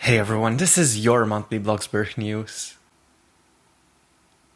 Hey everyone, this is your monthly BLOXBURG news.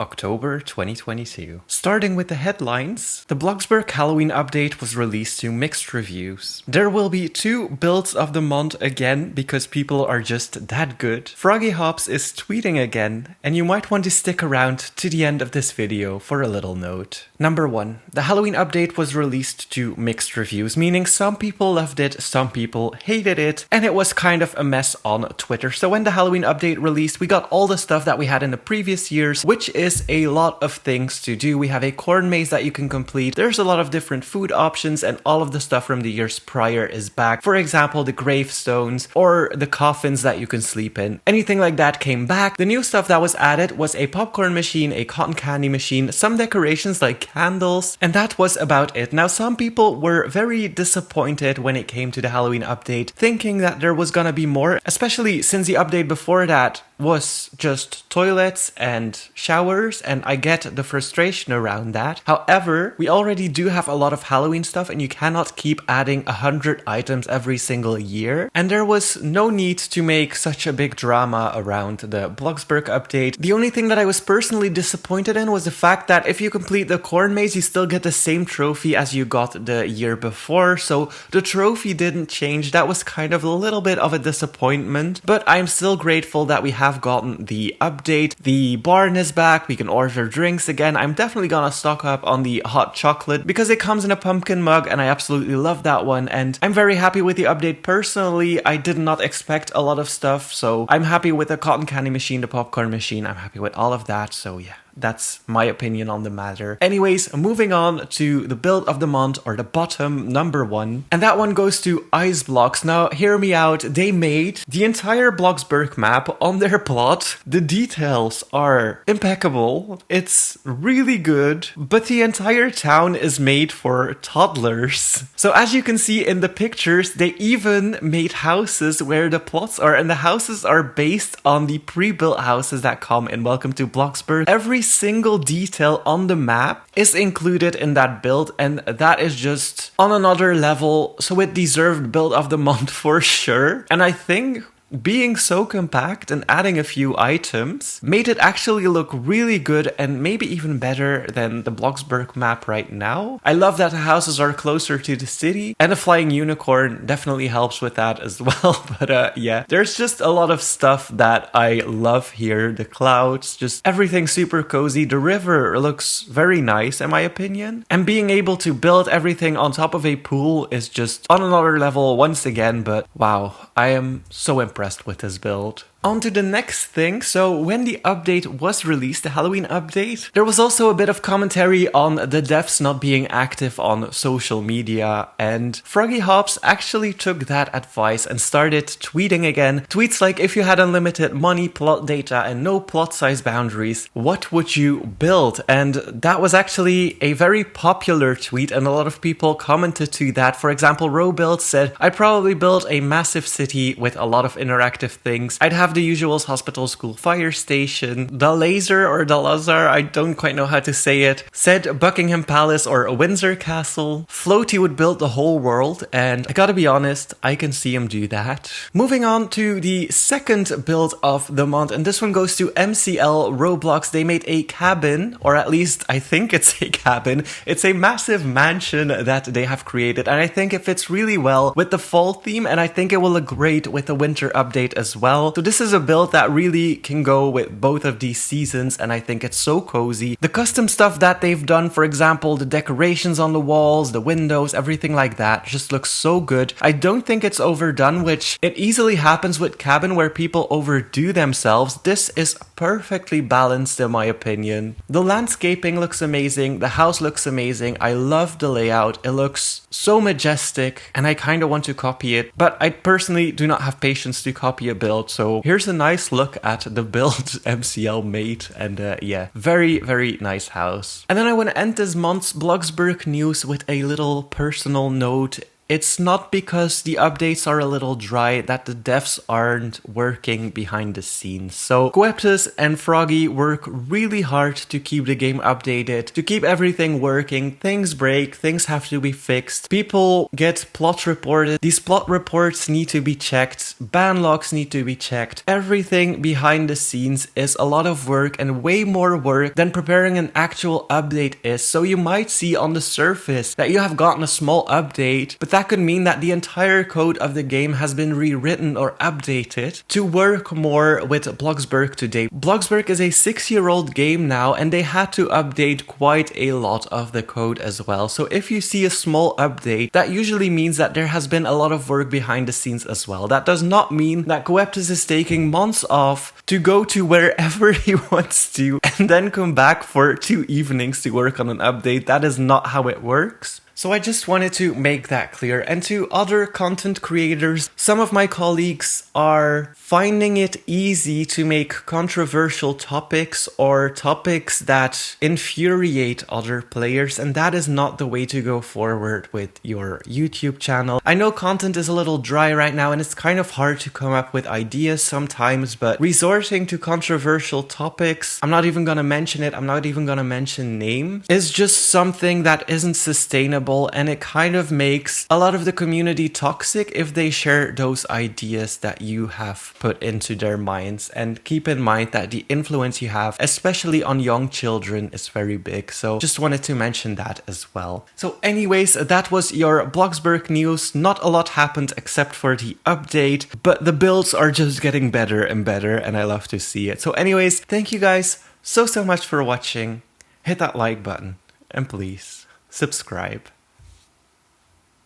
October 2022. Starting with the headlines, the BLOXBURG Halloween update was released to mixed reviews. There will be 2 builds of the month again because people are just that good. FroggyHopz is tweeting again, and you might want to stick around to the end of this video for a little note. Number 1. The Halloween update was released to mixed reviews, meaning some people loved it, some people hated it, and it was kind of a mess on Twitter. So when the Halloween update released, we got all the stuff that we had in the previous years, which is a lot of things to do. We have a corn maze that you can complete. There's a lot of different food options, and all of the stuff from the years prior is back. For example, the gravestones or the coffins that you can sleep in. Anything like that came back. The new stuff that was added was a popcorn machine, a cotton candy machine, some decorations like candles, and that was about it. Now, some people were very disappointed when it came to the Halloween update, thinking that there was gonna be more, especially since the update before that was just toilets and showers, and I get the frustration around that. However, we already do have a lot of Halloween stuff, and you cannot keep adding 100 items every single year, and there was no need to make such a big drama around the BLOXBURG update. The only thing that I was personally disappointed in was the fact that if you complete the corn maze, you still get the same trophy as you got the year before, so the trophy didn't change. That was kind of a little bit of a disappointment, but I'm still grateful that we have gotten the update. The barn is back, we can order drinks again. I'm definitely gonna stock up on the hot chocolate because it comes in a pumpkin mug and I absolutely love that one, and I'm very happy with the update personally. I did not expect a lot of stuff, so I'm happy with the cotton candy machine, the popcorn machine, I'm happy with all of that, so yeah. That's my opinion on the matter. Anyways, moving on to the build of the month, or the bottom, number 1. And that one goes to Ice Blocks. Now, hear me out. They made the entire BLOXBURG map on their plot. The details are impeccable. It's really good. But the entire town is made for toddlers. So as you can see in the pictures, they even made houses where the plots are. And the houses are based on the pre-built houses that come in Welcome to BLOXBURG. Every single detail on the map is included in that build, and that is just on another level, so it deserved build of the month for sure. And I think being so compact and adding a few items made it actually look really good, and maybe even better than the BLOXBURG map right now. I love that the houses are closer to the city, and the flying unicorn definitely helps with that as well. But yeah, there's just a lot of stuff that I love here. The clouds, just everything super cozy. The river looks very nice in my opinion, and being able to build everything on top of a pool is just on another level once again. But wow, I am so impressed with this build. On to the next thing. So when the update was released, the Halloween update, there was also a bit of commentary on the devs not being active on social media, and FroggyHopz actually took that advice and started tweeting again. Tweets like, if you had unlimited money, plot data, and no plot size boundaries, what would you build? And that was actually a very popular tweet, and a lot of people commented to that. For example, Robuild said, I'd probably build a massive city with a lot of interactive things. I'd have the usuals: hospital, school, fire station. The Laser or the Lazar, I don't quite know how to say it, said Buckingham Palace or a Windsor Castle. Floaty would build the whole world, and I gotta be honest, I can see him do that. Moving on to the second build of the month, and this one goes to MCL Roblox. They made a cabin, or at least I think it's a cabin. It's a massive mansion that they have created, and I think it fits really well with the fall theme, and I think it will look great with the winter update as well. So this is a build that really can go with both of these seasons, and I think it's so cozy. The custom stuff that they've done, for example, the decorations on the walls, the windows, everything like that, just looks so good. I don't think it's overdone, which it easily happens with cabin where people overdo themselves. This is perfectly balanced in my opinion. The landscaping looks amazing, the house looks amazing, I love the layout, it looks so majestic, and I kind of want to copy it, but I personally do not have patience to copy a build, so here's a nice look at the build MCL made, and yeah, very, very nice house. And then I want to end this month's BLOXBURG news with a little personal note. it's not because the updates are a little dry that the devs aren't working behind the scenes. So BramP and Froggy work really hard to keep the game updated, to keep everything working. Things break, things have to be fixed, people get plot reported, these plot reports need to be checked, ban logs need to be checked. Everything behind the scenes is a lot of work and way more work than preparing an actual update is. So you might see on the surface that you have gotten a small update, but that could mean that the entire code of the game has been rewritten or updated to work more with BLOXBURG today. BLOXBURG is a 6-year-old game now, and they had to update quite a lot of the code as well. So if you see a small update, that usually means that there has been a lot of work behind the scenes as well. That does not mean that BramP is taking months off to go to wherever he wants to and then come back for 2 evenings to work on an update. That is not how it works. So I just wanted to make that clear. And to other content creators, some of my colleagues are finding it easy to make controversial topics or topics that infuriate other players, and that is not the way to go forward with your YouTube channel. I know content is a little dry right now and it's kind of hard to come up with ideas sometimes, but resorting to controversial topics, I'm not even gonna mention it, I'm not even gonna mention names, is just something that isn't sustainable. And it kind of makes a lot of the community toxic if they share those ideas that you have put into their minds. And keep in mind that the influence you have, especially on young children, is very big. So just wanted to mention that as well. So anyways, that was your BLOXBURG news. Not a lot happened except for the update, but the builds are just getting better and better, and I love to see it. So anyways, thank you guys so much for watching. Hit that like button and please subscribe.